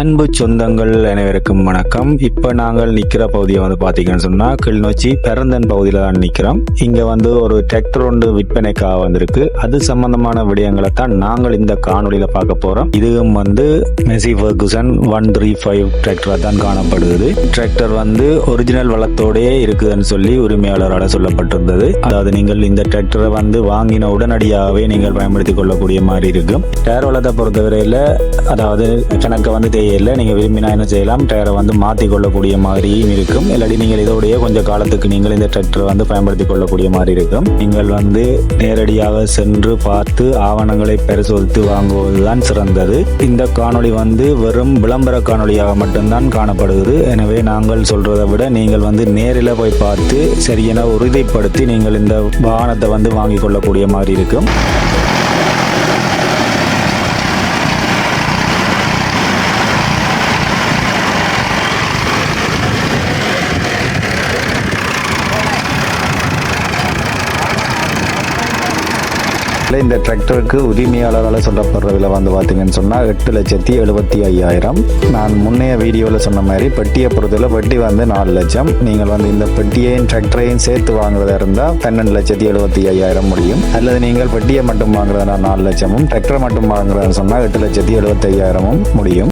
அன்பு சொந்தங்கள் அனைவருக்கும் வணக்கம். இப்ப நாங்கள் நிக்கிற பகுதியை பாத்தீங்கன்னு சொன்னா கிளிநொச்சி பெரந்தன் பகுதியில தான் நிக்கிறோம். இங்க ஒரு டிராக்டர் ஒன்று விற்பனைக்காக வந்திருக்கு. அது சம்பந்தமான விடயங்களை தான் நாங்கள் இந்த காணொலியில பார்க்க போறோம். இதுவும் மெசி ஃபெர்குசன் 135 டிராக்டரா தான் காணப்படுது. டிராக்டர் ஒரிஜினல் வளத்தோடயே இருக்குதுன்னு சொல்லி உரிமையாளரால் சொல்லப்பட்டிருந்தது. அதாவது நீங்கள் இந்த டிராக்டரை வாங்கின உடனடியாகவே நீங்கள் பயன்படுத்திக் கொள்ளக்கூடிய மாதிரி இருக்கும். டயர் வளத்தை பொறுத்தவரையில அதாவது கணக்கு தேவையில்லை. நீங்க விரும்பினா என்ன செய்யலாம், டயரை மாற்றி கொள்ளக்கூடிய மாதிரியும் இருக்கும். இல்லாட்டி நீங்கள் இதோடைய கொஞ்சம் காலத்துக்கு நீங்கள் இந்த டிராக்டரை பயன்படுத்திக் கொள்ளக்கூடிய மாதிரி இருக்கும். நீங்கள் நேரடியாக சென்று பார்த்து ஆவணங்களை பரிசோதித்து வாங்குவதுதான் சிறந்தது. இந்த காணொளி வெறும் விளம்பர காணொளியாக மட்டும்தான் காணப்படுகிறது. எனவே நாங்கள் சொல்றதை விட நீங்கள் நேரில் போய் பார்த்து சரியென உறுதிப்படுத்தி நீங்கள் இந்த வாகனத்தை வாங்கிக் கொள்ளக்கூடிய மாதிரி இருக்கும். இந்த டிராக்டருக்கு உரிமையாளரால் சொல்லப்படுறதுல பார்த்தீங்கன்னு சொன்னால் 8,75,000. நான் முன்னைய வீடியோவில் சொன்ன மாதிரி பெட்டியை பொறுத்தவரை பெட்டி 4 லட்சம். நீங்கள் இந்த பெட்டியையும் டிராக்டரையும் சேர்த்து வாங்குறதா இருந்தால் 12,75,000 முடியும். அல்லது நீங்கள் பெட்டியை மட்டும் வாங்குறதுனா 4 லட்சமும் டிராக்டரை மட்டும் வாங்குறதுன்னு சொன்னால் 8,75,000 முடியும்.